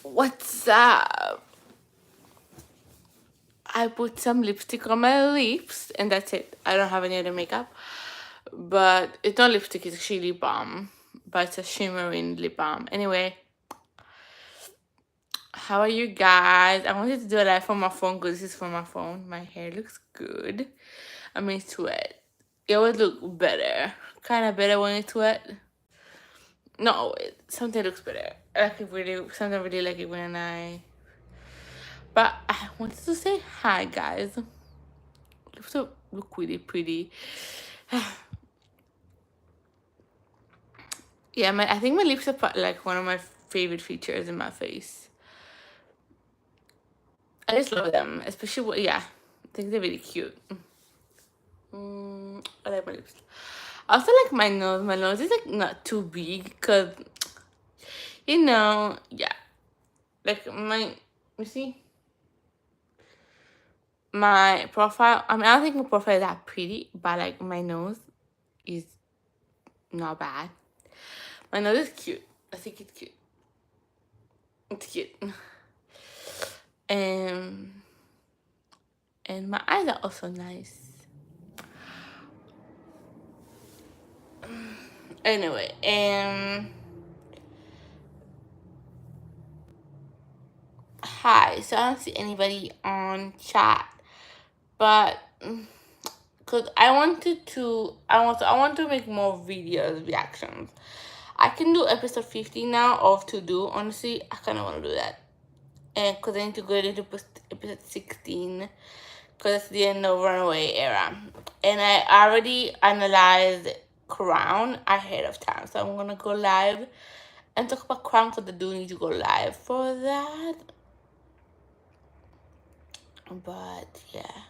What's up? I put some lipstick on my lips and that's it. I don't have any other makeup. But it's not lipstick, it's actually lip balm. But it's a shimmering lip balm. Anyway, how are you guys? I wanted to do a live from my phone because this is from my phone. My hair looks good. I mean, it's wet. It would look better. Kind of better when it's wet. No, something looks better. I like it really, something really like it when I. But I wanted to say hi, guys. Lips look really pretty. Yeah, I think my lips are like one of my favorite features in my face. I just love them, especially yeah. I think they're really cute. I like my lips. I also like my nose. My nose is like not too big because, yeah. Like you see, my profile. I mean, I don't think my profile is that pretty, but like my nose is not bad. My nose is cute. I think it's cute. It's cute. And my eyes are also nice. Anyway, hi. So I don't see anybody on chat, but because I want to make more videos, reactions. I can do episode 15 now of To Do. Honestly, I kind of want to do that, and because I need to go into episode 16. Because it's the end of Runaway era. And I already analyzed Crown ahead of time. So I'm going to go live and talk about Crown because I do need to go live for that. But yeah.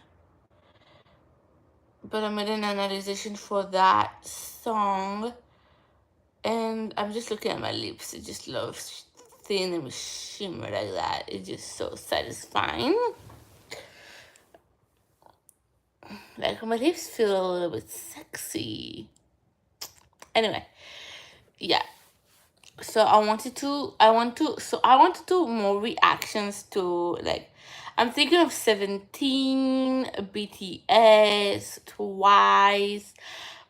But I made an analysis for that song. And I'm just looking at my lips. I just love seeing them shimmer like that. It's just so satisfying. Like my lips feel a little bit sexy. Anyway, yeah. So I want to do more reactions to, like, I'm thinking of 17, BTS, Twice.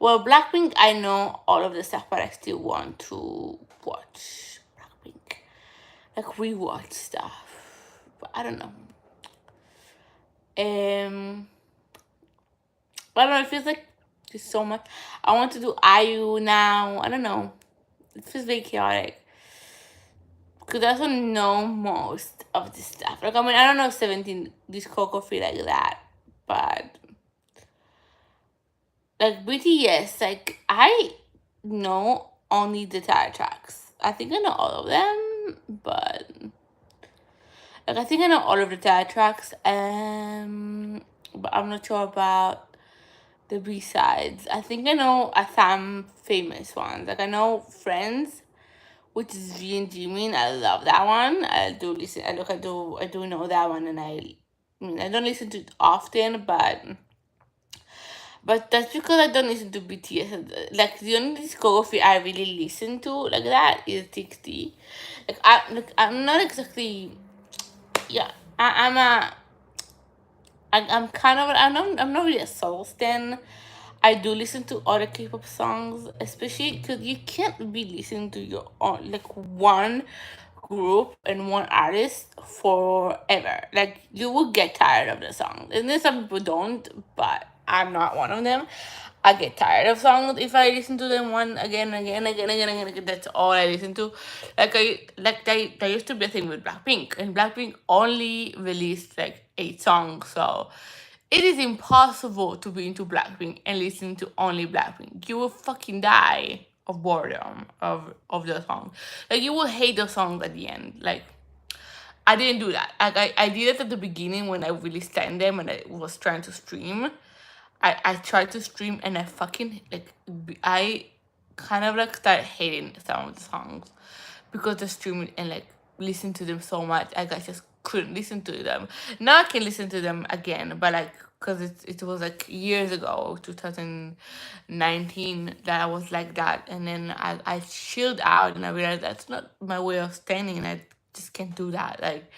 Well, Blackpink, I know all of the stuff, but I still want to watch Blackpink, like rewatch stuff. But I don't know. I don't know. It feels like there's so much. I want to do IU now. I don't know. It feels very chaotic. Because I also know most of this stuff. Like, I mean, I don't know 17 discography like that. But, like, BTS, like, I know only the title tracks. I think I know all of them. But, like, I think I know all of the title tracks. But I'm not sure about the B-sides. I think I know some famous ones. Like, I know Friends, which is V and Jimin. I love that one. I do listen. I do know that one, and I mean, I don't listen to it often, but that's because I don't listen to BTS. Like, the only discography I really listen to like that is TXT. I'm not exactly, yeah. I'm kind of, I'm not really a soul stan. I do listen to other K-pop songs, especially because you can't be listening to your own, like, one group and one artist forever. Like, you will get tired of the song. And then some people don't, but I'm not one of them. I get tired of songs if I listen to them one again, again. That's all I listen to. There used to be a thing with Blackpink, and Blackpink only released like 8 songs, so it is impossible to be into Blackpink and listen to only Blackpink. You will fucking die of boredom of the song. Like, you will hate the song at the end. Like, I didn't do that. Like, I did it at the beginning when I really stand them and I was trying to stream. I tried to stream and I fucking, like, I kind of like started hating some of the songs because the streaming and like listen to them so much. I just couldn't listen to them. Now I can listen to them again, but like, because it was like years ago, 2019, that I was like that, and then I chilled out and I realized that's not my way of standing, and I just can't do that. Like,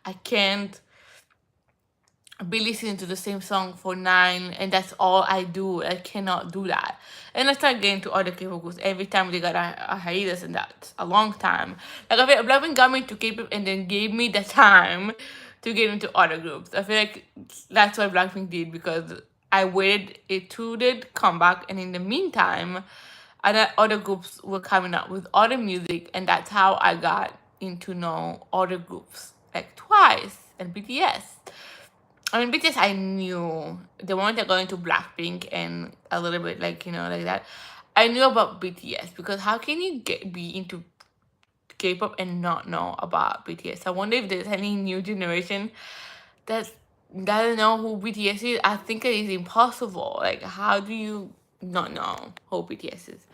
I can't be listening to the same song for 9 and that's all I do. I cannot do that. And I start getting to other K-pop groups every time they got a hiatus, and that's a long time. Like, I feel like Blackpink got me into K-pop and then gave me the time to get into other groups. I feel like that's what Blackpink did, because I waited it to the comeback, and in the meantime, other groups were coming up with other music, and that's how I got into know other groups like Twice and BTS. I mean, BTS, I knew the moment they're going to Blackpink and a little bit like, like that. I knew about BTS, because how can you be into K-pop and not know about BTS? I wonder if there's any new generation that doesn't know who BTS is. I think it is impossible. Like, how do you not know who BTS is?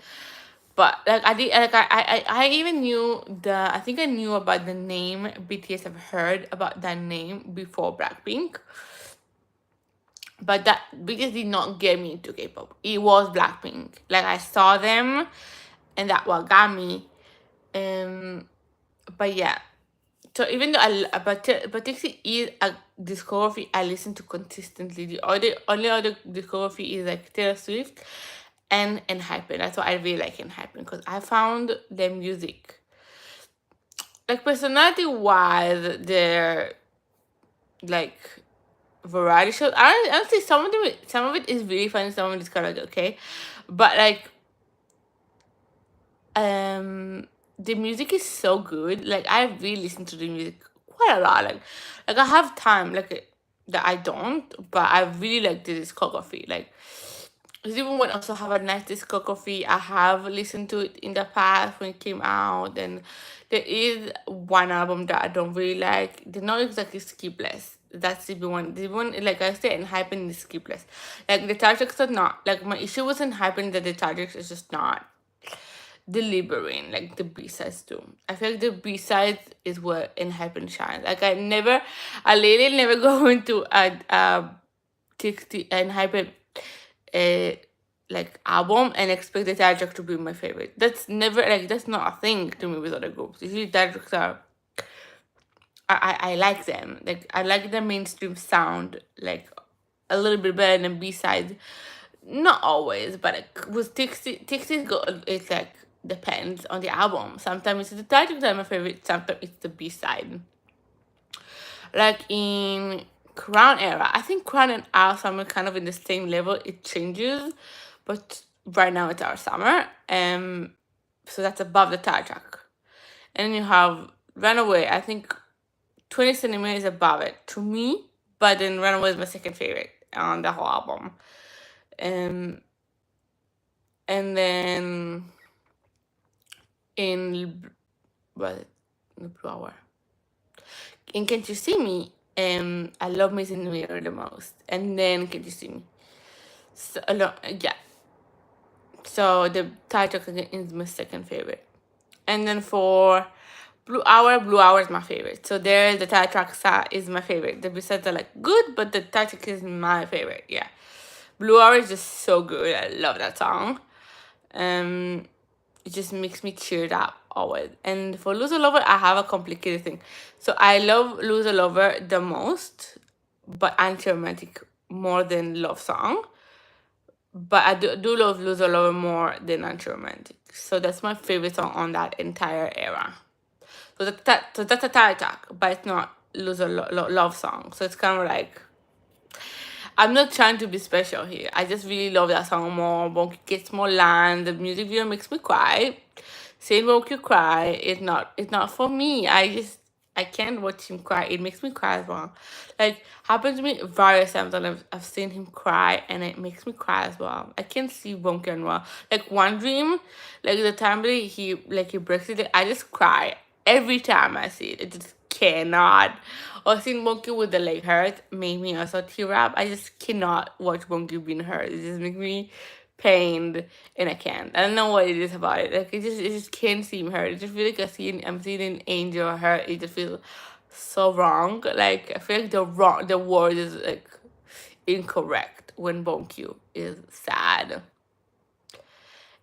But like, I did, like, I even knew I think I knew about the name BTS. I've heard about that name before Blackpink, but that BTS did not get me into K-pop. It was Blackpink. Like, I saw them, and that what got me. But yeah. So even though but TXT is a discography I listen to consistently. The only other discography is like Taylor Swift and Hypen. That's why I really like Hypen, because I found their music, like, personality wise, they're like variety shows. Honestly, some of it is really funny, some of it is kind of okay, but like, the music is so good. Like, I really listen to the music quite a lot. Like I have time, like, that I don't, but I really like the discography. Like, even when I also have a nice discography, I have listened to it in the past when it came out, and there is one album that I don't really like. They're not exactly skipless. That's the one. The one, like I said, in Hypen is skipless. Like, the targets are not. Like, my issue wasn't Hypen that the targets is just not delivering like the B-sides do. I feel like the B-sides is what in Hypen shines. Like, I literally never go into a TXT and Hypen like album and expect the title track to be my favorite. That's never, like, that's not a thing to me with other groups. Usually title tracks are, I like them. Like, I like the mainstream sound like a little bit better than B-sides. Not always, but like with TXT it's like depends on the album. Sometimes it's the title that my favorite, sometimes it's the B-side. Like in Crown era, I think Crown and Our Summer kind of in the same level. It changes, but right now it's Our Summer. So that's above the title track. And then you have Runaway. I think 20 centimeters is above it to me, but then Runaway is my second favorite on the whole album. And then in the Blue Hour, in Can't You See Me, I love Miss in the Mirror the most, and then Can't You See Me. So yeah. So the title is my second favorite, and then for Blue Hour is my favorite. So there, the title track is my favorite. The B-sides are like good, but the title track is my favorite. Yeah, Blue Hour is just so good. I love that song. It just makes me cheered up always. And for Lose a Lover, I have a complicated thing. So I love Lose a Lover the most, but anti-romantic more than love song. But I do love Lose a Lover more than anti-romantic. So that's my favorite song on that entire era. So that's a title track, but it's not Lose a love song. So it's kind of like, I'm not trying to be special here. I just really love that song more. Won't You gets more lines. The music video makes me cry. Saying Won't You Cry is not for me. I can't watch him cry. It makes me cry as well. Like, happens to me various times that I've seen him cry, and it makes me cry as well. I can't see Wonky and well. Like, One Dream, like the time that he breaks it, I just cry every time I see it. It just cannot. Or seeing Monkey with the leg hurt made me also tear up. I just cannot watch Monkey being hurt. It just makes me pained, and I can't. I don't know what it is about it. Like, it just can't seem hurt. It just feel like I'm seeing an angel hurt. It just feels so wrong. Like, I feel like the word is like incorrect when Bonkyu is sad.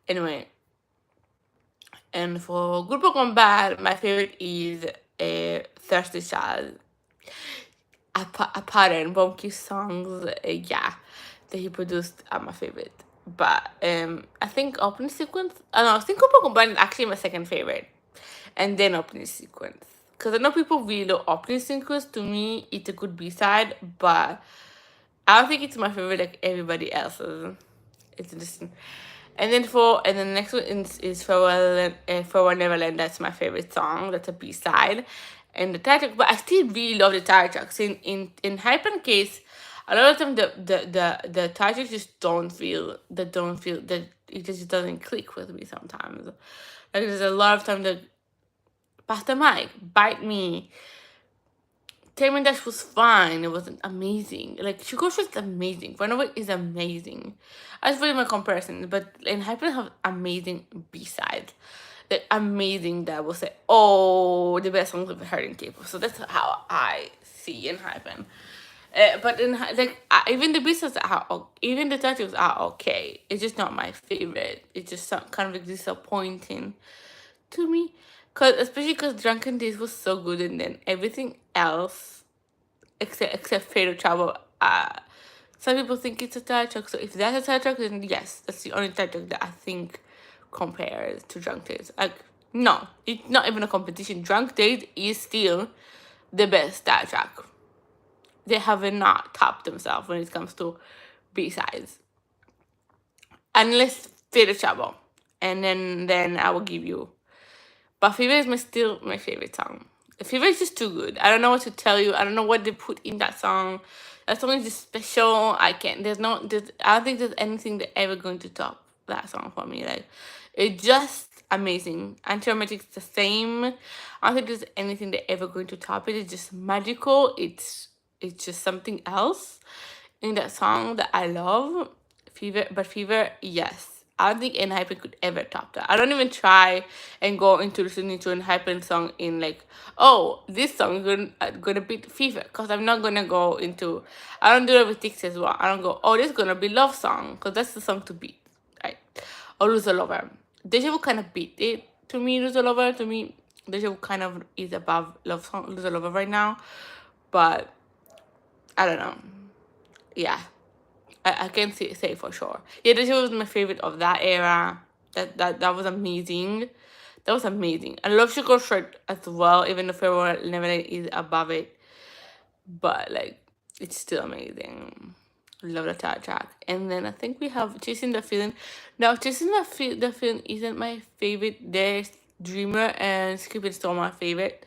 Anyway. And for Grupo Combat, my favorite is Thirsty Child. Apparent Bonky songs, yeah, that he produced are my favorite. But I think opening sequence. I don't know. I think Cooper Combine is actually my second favorite, and then opening sequence. Because I know people really love opening sequence. To me, it's a good B-side, but I don't think it's my favorite like everybody else's. It's interesting. And then the next one is Farewell Neverland. That's my favorite song. That's a B-side. And the title, but I still really love the title tracks. In Hypen case, a lot of time the titles just don't feel that it just doesn't click with me sometimes. Like there's a lot of time that Pastor Mike, Bite Me, Taming Dash was fine. It wasn't amazing. Like Sugar Rush is amazing. Runaway is amazing. I just put my comparison, but in Hyper have amazing B-sides. Like amazing that will say, oh, the best songs I've heard in K-pop. So that's how I see in Hyper. But in even the B-sides even the titles are okay. It's just not my favorite. It's just kind of like disappointing to me. Especially because Drunken Days was so good, and then everything else except Fatal Travel, some people think it's a title track. So if that's a title track, then yes, that's the only title track that I think compares to Drunk Days. Like, no, it's not even a competition. Drunk Days is still the best title track. They have not topped themselves when it comes to B-sides. Unless Fatal Travel. And then I will give you. But Fever is still my favorite song. Fever is just too good. I don't know what to tell you. I don't know what they put in that song. That song is just special. I don't think there's anything that ever going to top that song for me. Like, it's just amazing. Anti-Romantic is the same. I don't think there's anything that ever going to top it. It's just magical. It's just something else in that song that I love. Fever, yes. I don't think Enhypen could ever top that. I don't even try and go into listening to an Enhypen song in like, oh, this song is gonna beat Fever, because I'm not gonna go into. I don't do that with Tix as well. I don't go, oh, this is gonna be Love Song, because that's the song to beat, right? Or Lose a Lover. Deja Vu kind of beat it to me. Lose a Lover to me, Deja Vu kind of is above Love Song, Lose a Lover right now, but I don't know. Yeah. I can't say for sure. Yeah, Deja Vu was my favorite of that era. That was amazing. That was amazing. I love Sugar Shirt as well, even though Farewell Neverland is above it. But like, it's still amazing. Love the title track. And then I think we have Chasing the Feeling. Now, Chasing the Feeling isn't my favorite. There's Dreamer and Skip Still my favorite.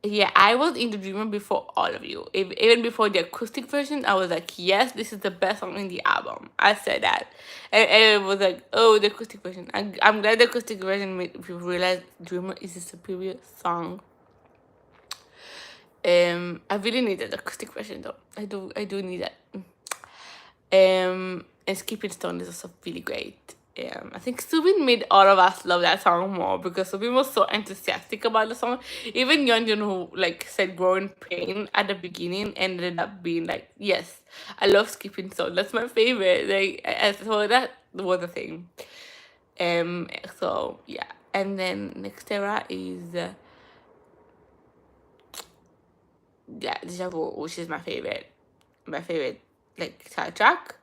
Yeah, I was into Dreamer before all of you. Even before the acoustic version, I was like, yes, this is the best song in the album. I said that. And it was like, oh, the acoustic version. I'm glad the acoustic version made people realize Dreamer is a superior song. I really need that acoustic version though. I do need that. And Skipping Stone is also really great. I think Subin made all of us love that song more, because Subin was so enthusiastic about the song. Even Yeonjun, who like said growing pain at the beginning, ended up being like, yes, I love Skipping Stone. That's my favorite. So that was the thing. So yeah. And then next era is Deja Vu, which is my favorite like title track.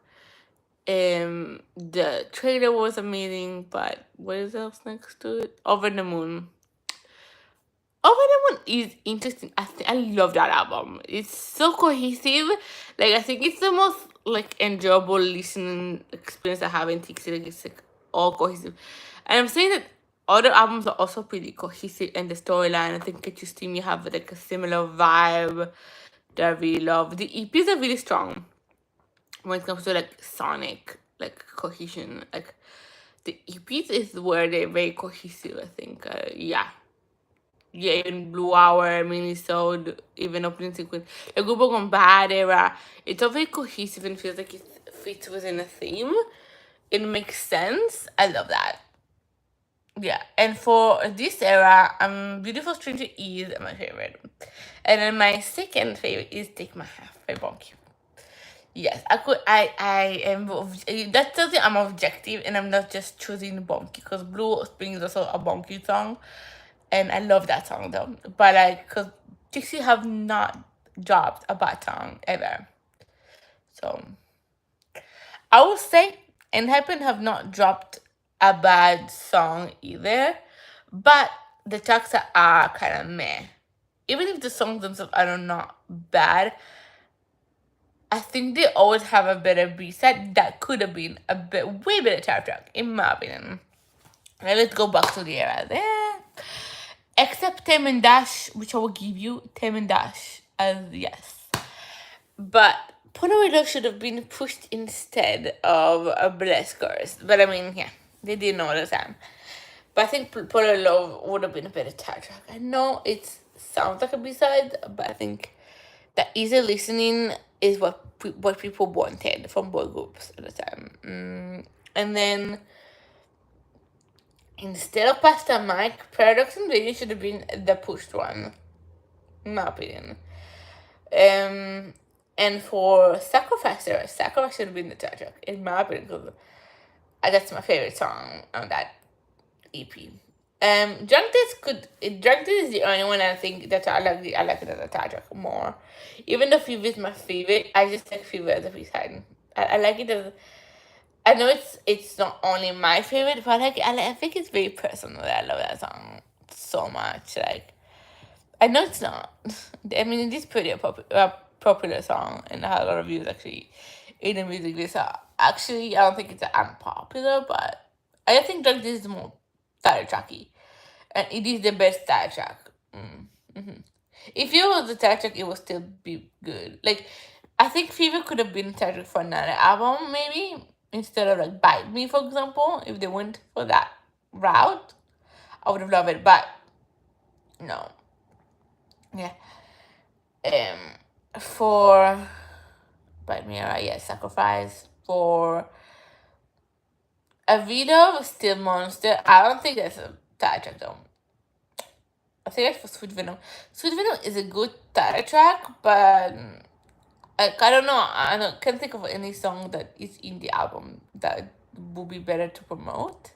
The trailer was amazing, but what is else next to it? Over the Moon. Over the Moon is interesting. I love that album. It's so cohesive. Like, I think it's the most like enjoyable listening experience I have in TXT. Like, it's like all cohesive. And I'm saying that other albums are also pretty cohesive, and the storyline, I think Get You See Me have like a similar vibe that I really love. The EPs are really strong when it comes to like sonic like cohesion. Like, the EPs is where they're very cohesive, I think. Yeah, even Blue Hour, Minisode, even Opening Sequence, the Group Gone Bad era, it's all very cohesive and feels like it fits within a theme. It makes sense. I love that. Yeah, and for this era, Beautiful Stranger is my favorite. And then my second favorite is Take My Half by Bonky. Yes, I am. That tells you I'm objective, and I'm not just choosing Bonky, because Blue Spring is also a Bonky song. and I love that song though. But like, cause Dixie have not dropped a bad song ever. So I will say Enhypen have not dropped a bad song either, but the tracks are kind of meh. Even if the songs themselves are not bad, I think they always have a better B-side that could have been a bit way better track, in my opinion. Now let's go back to the era there. Except Tem and Dash, which I will give you Tem and Dash as yes. But Polaroid should have been pushed instead of a Bless Curse. But I mean, yeah, they didn't know at the time. But I think Polaroid Love would have been a better track. I know it sounds like a B-side, but I think that easy listening is what people wanted from boy groups at the time. And then instead of Pasta Mike, Paradox Invasion should have been the pushed one, in my opinion. And for Sacrifice should have been the track, in my opinion, because that's my favorite song on that EP. Drunk Test is the only one I think that I like it as a track more. Even though Fever is my favorite, I just like Fever as a B-side. I like it as, I know it's not only my favorite, but I think it's very personal. I love that song so much. Like, I know it's not. I mean, it is pretty popular song and it has a lot of views actually in the music list. Actually, I don't think it's unpopular, but I think Drunk Test is more title tracky, and it is the best title track. If it was the title track, it would still be good. Like, I think Fever could have been title for another album, maybe instead of like Bite Me, for example. If they went for that route, I would have loved it. But no, yeah. For Bite Me, Sacrifice. For Avida, Still Monster. I don't think that's a title track though. I think that's for Sweet Venom. Sweet Venom is a good title track, but I don't know. Can't think of any song that is in the album that would be better to promote.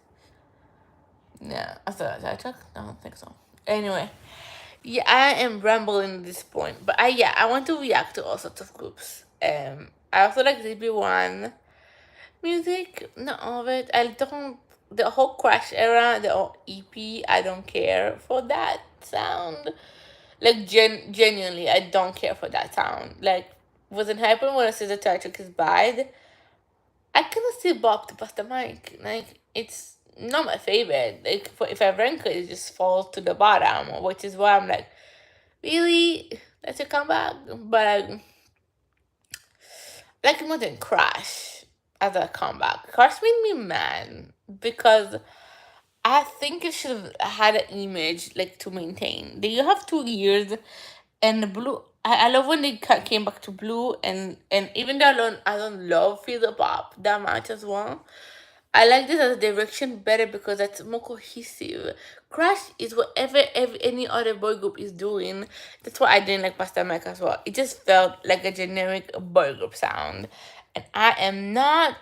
Yeah, I thought that track. I don't think so. Anyway, yeah, I am rambling at this point, but I want to react to all sorts of groups. I also like ZB1 music, not all of it. I don't. The whole Crash era, the whole EP, I don't care for that sound. Like genuinely, I don't care for that sound. Like, wasn't happen when I said the title is bad. I cannot still bop to Pasta Mike. Like, it's not my favorite. Like, if I rank it, it just falls to the bottom, which is why I'm like, really? That's a comeback? But I like it more than Crash as a comeback. Crash made me mad because I think it should have had an image like to maintain. They have 2 years, and the blue. I love when they came back to blue, and even though I don't love Feel the Pop that much as well. I like this as a direction better because it's more cohesive. Crash is whatever any other boy group is doing. That's why I didn't like Pasta Mike as well. It just felt like a generic boy group sound, and I am not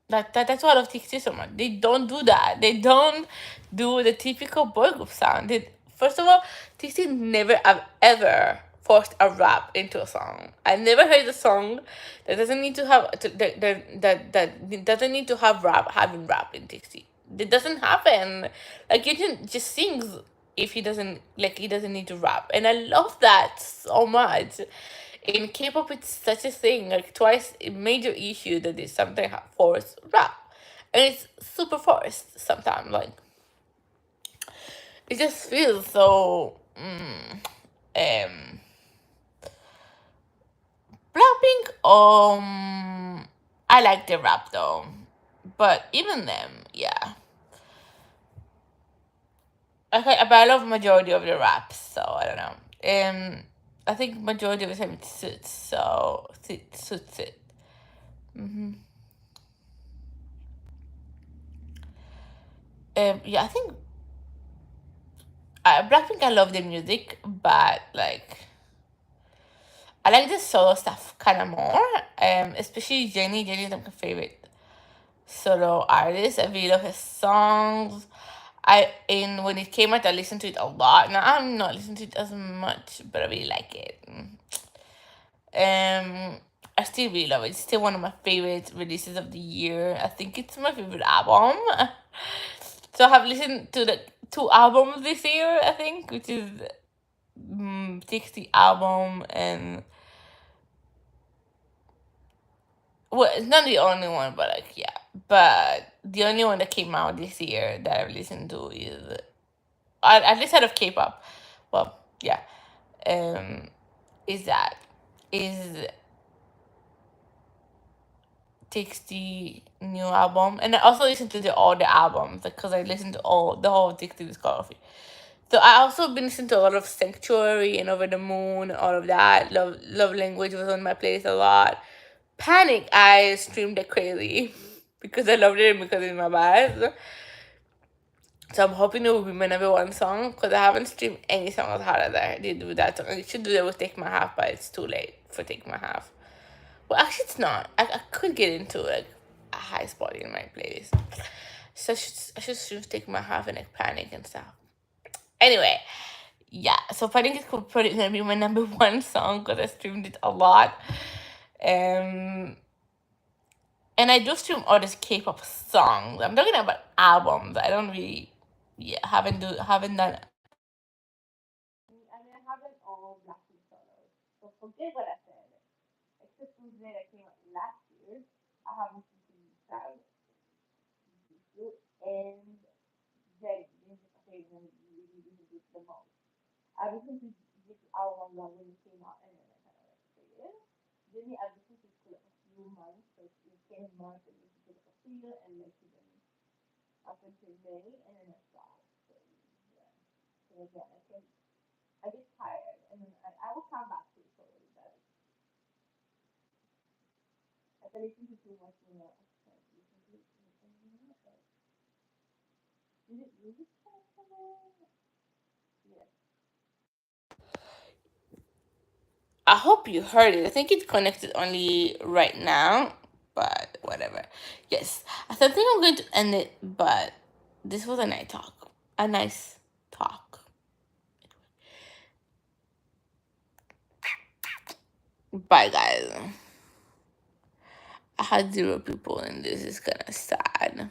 that's why I love TXT so much. They don't do that. They don't do the typical boy group sound. First of all, TXT never have ever forced a rap into a song. I never heard a song that doesn't need to have that doesn't need to have having rap in TXT. It doesn't happen. Like, you can just sings if he doesn't need to rap, and I love that so much. In K-pop, it's such a thing. Like, twice a major issue that is something forced rap, and it's super forced sometimes. Like, it just feels so. Blackpink, I like the rap though, but even them, yeah. Okay, but I love majority of the raps, so I don't know. I think majority of the time it suits, so it suits it. Yeah, I think Blackpink. I love the music, but like I like the solo stuff kind of more. Especially Jennie. Jennie is like my favorite solo artist. I really love his songs. when it came out, I listened to it a lot. Now I'm not listening to it as much, but I really like it. I still really love it. It's still one of my favorite releases of the year. I think it's my favorite album. So I have listened to the two albums this year, I think, which is 60 album and well, it's not the only one, but like yeah. But the only one that came out this year that I've listened to is at least out of K-pop. Well, yeah. Um, is that is takes the new album, and I also listen to all the albums because I listen to all the whole Takes discography. So I also been listening to a lot of Sanctuary and Over the Moon, all of that. Love Language was on my playlist a lot. Panic I streamed it crazy because I loved it and because it's my bad. So I'm hoping it will be my number one song because I haven't streamed any song as hard as I did with that song. I should do that with Take My Half, but it's too late for Take My Half. Well, actually, it's not. I could get into like a high spot in my playlist. So I should Take My Half and like Panic and stuff. Anyway, yeah. So Panic is probably gonna be my number one song because I streamed it a lot. Um, and I do stream all these K-pop songs. I'm talking about albums. I don't really, yeah, haven't done. I mean, I haven't all Blackpink solos. So forget what I said. Except for the that came out last year, I haven't seen that and that is okay when you really do the most. I listened to this album when it came out and then I kind of like faded. Then I listened to it for like a few months, like it came in March and listened to like a few and like even up until May and then I stopped. So yeah. So again, I get tired and then I will come back to it totally, but if I listen to too much, you know, I can't listen to it anymore. But did it really start from there? Yes. I hope you heard it. I think it's connected only right now, but whatever. Yes, I think I'm going to end it, but this was a nice talk. A nice talk. Bye, guys. I had zero people, and this is kind of sad.